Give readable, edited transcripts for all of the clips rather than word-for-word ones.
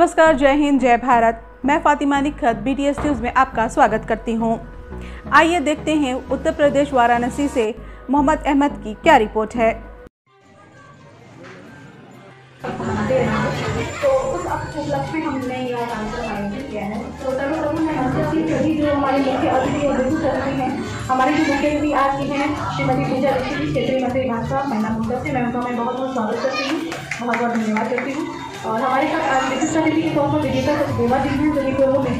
नमस्कार, जय हिंद, जय भारत। मैं फातिमा निखत BTS न्यूज़ में आपका स्वागत करती हूं। आइए देखते हैं उत्तर प्रदेश वाराणसी से मोहम्मद अहमद की क्या रिपोर्ट है। तो उस उपलक्ष्य में हमने यह कार्यक्रम आयोजित किया है। तो सर्वप्रथम मैं मंच की सभी जो हमारे मुख्य अतिथि और विशेष अतिथि हैं, हमारी जो मुख्य अतिथि आज की हैं श्रीमती पूजा दीक्षित, क्षेत्रीय मंत्री भाजपा महिला मोर्चा से, मैं उनका बहुत बहुत स्वागत करती हूँ, बहुत बहुत धन्यवाद करती हूँ। और हमारे साथ आज विशिष्ट अतिथि के तौर पर विजेता देवा जी हैं, जो कि पूर्व में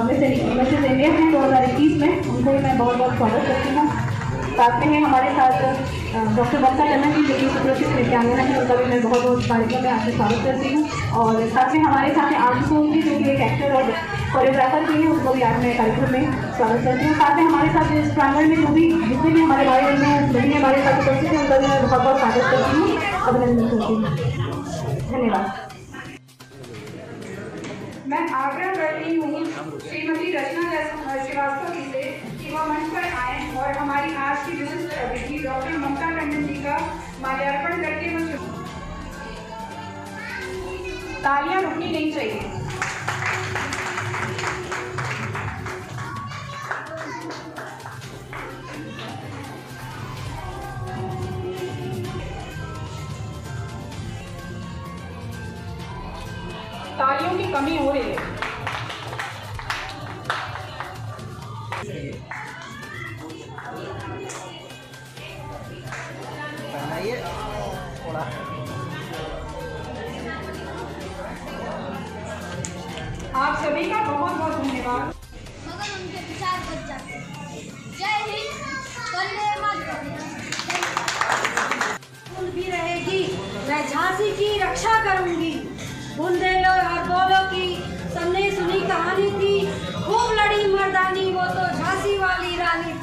मिसेस इंडिया हैं 2021 में, उनको भी मैं बहुत बहुत स्वागत करती हूँ। साथ में है हमारे साथ डॉक्टर ममता टंडन जी, जो कि सुप्रसिद्ध नृत्यांगना है, उनका भी मैं बहुत बहुत कार्यक्रम में आपसे स्वागत करती हूँ। और साथ में हमारे साथ हैं आशुतोष जी, जो कि एक एक्टर और कोरियोग्राफर भी हैं, उनको भी आज मैं कार्यक्रम में स्वागत करती हूँ। साथ में हमारे साथ इस प्रांगण में जो भी जितने भी हमारे भाई बहनें हमारे साथ उपस्थित हैं, उनका भी मैं बहुत बहुत स्वागत करती हूँ, अभिनंदन करती हूँ। धन्यवाद। मैं आग्रह करती हूँ श्रीमती रचना श्रीवास्तव जी से कि वह मंच पर आएं और हमारी आज की विशिष्ट अतिथि डॉक्टर ममता टंडन जी का माल्यार्पण करके वो तालियां रुकनी नहीं चाहिए। तालियों की कमी हो रही है। आप सभी का बहुत बहुत धन्यवाद। मगर उनके विचार बच जाते हैं। जय हिंद, वंदे मातरम। भी रहेगी, मैं झांसी की रक्षा करूंगी। बुंदेलो और बोलो की सबने सुनी कहानी थी, खूब लड़ी मर्दानी, वो तो झांसी वाली रानी थी।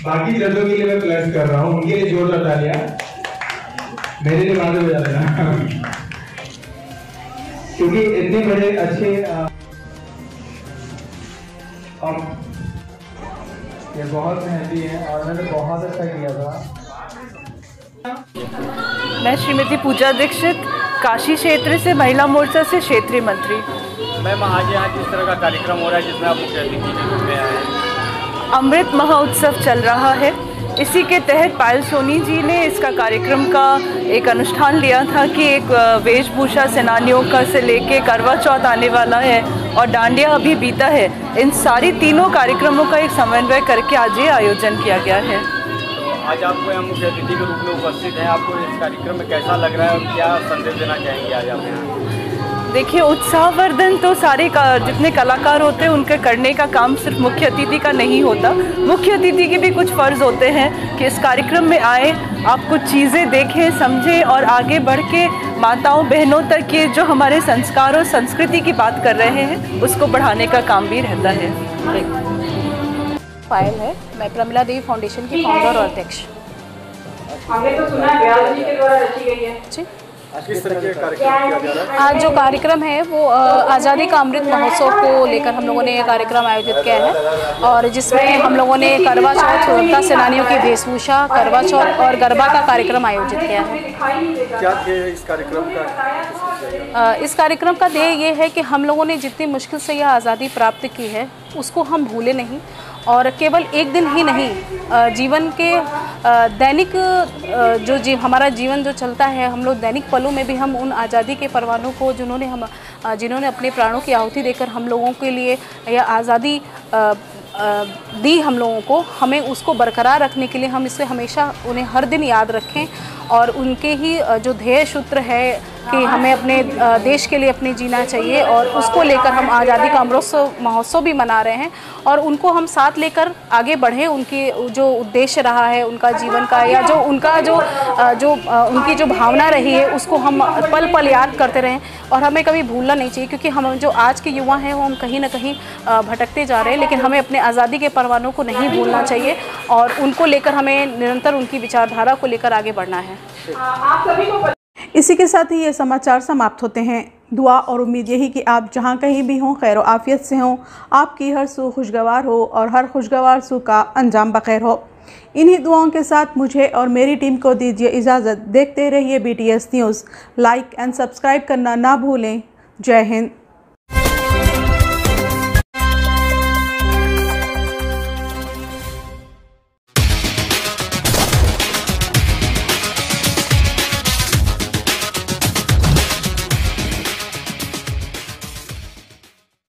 बाकी जजों के लिए मैं प्लस कर रहा हूँ, उनके लिए जोरदार तालियां, मेरे लिए बाद में बजा देना क्योंकि इतने बड़े अच्छे ये बहुत मेहनती है और मैंने बहुत अच्छा किया था। मैं श्रीमती पूजा दीक्षित, काशी क्षेत्र से, महिला मोर्चा से क्षेत्रीय मंत्री। मैम आज यहाँ किस तरह का कार्यक्रम हो रहा है जिसमें आप मुख्य अतिथि के रूप में आए हैं? अमृत महोत्सव चल रहा है, इसी के तहत पायल सोनी जी ने इसका कार्यक्रम का एक अनुष्ठान लिया था कि एक वेशभूषा सेनानियों का से लेके करवा चौथ आने वाला है और डांडिया अभी बीता है, इन सारी तीनों कार्यक्रमों का एक समन्वय करके आज ये आयोजन किया गया है। तो आज आपको यहाँ मुख्य अतिथि के रूप में उपस्थित हैं, आपको इस कार्यक्रम में कैसा लग रहा है और क्या संदेश देना चाहेंगे आज आप यहाँ? देखिए, उत्साहवर्धन तो सारे जितने कलाकार होते हैं उनके करने का काम सिर्फ मुख्य अतिथि का नहीं होता। मुख्य अतिथि के भी कुछ फ़र्ज़ होते हैं कि इस कार्यक्रम में आए, आप कुछ चीज़ें देखें, समझें और आगे बढ़ के माताओं बहनों तक ये जो हमारे संस्कार और संस्कृति की बात कर रहे हैं उसको बढ़ाने का काम भी रहता है। पायल है, मैं प्रमिला देवी फाउंडेशन की फाउंडर और अध्यक्ष। हमने तो सुना व्यास जी के द्वारा रची गई है जी। किस तरह के कार्यक्रम किया जा रहा है? आज जो कार्यक्रम है वो आज़ादी का अमृत महोत्सव को लेकर हम लोगों ने ये कार्यक्रम आयोजित किया है और जिसमें हम लोगों ने करवा चौथ, स्वतंत्रता सेनानियों की वेशभूषा, करवा चौथ और गरबा का कार्यक्रम आयोजित किया है। क्या थे इस कार्यक्रम का? इस कार्यक्रम का ध्येय ये है कि हम लोगों ने जितनी मुश्किल से यह आज़ादी प्राप्त की है उसको हम भूले नहीं और केवल एक दिन ही नहीं, जीवन के दैनिक हमारा जीवन जो चलता है, हम लोग दैनिक पलों में भी हम उन आज़ादी के परवानों को जिन्होंने अपने प्राणों की आहुति देकर हम लोगों के लिए यह आज़ादी दी हम लोगों को, हमें उसको बरकरार रखने के लिए हम इसे हमेशा उन्हें हर दिन याद रखें और उनके ही जो ध्येय सूत्र है कि हमें अपने देश के लिए अपने जीना चाहिए और उसको लेकर हम आज़ादी का अमृत महोत्सव भी मना रहे हैं और उनको हम साथ लेकर आगे बढ़ें। उनकी जो उद्देश्य रहा है उनका जीवन का या जो उनका उनकी जो भावना रही है उसको हम पल पल याद करते रहें और हमें कभी भूलना नहीं चाहिए क्योंकि हम जो आज के युवा हैं वो हम कहीं ना कहीं भटकते जा रहे हैं, लेकिन हमें अपने आज़ादी के परवानों को नहीं भूलना चाहिए और उनको लेकर हमें निरंतर उनकी विचारधारा को लेकर आगे बढ़ना है। इसी के साथ ही ये समाचार समाप्त होते हैं। दुआ और उम्मीद यही कि आप जहाँ कहीं भी हों खैर आफियत से हों, आपकी हर सू खुशगवार हो और हर खुशगवार सू का अंजाम बखैर हो। इन्हीं दुआओं के साथ मुझे और मेरी टीम को दीजिए इजाज़त। देखते रहिए BTS news. Like and subscribe करना ना भूलें। जय हिंद।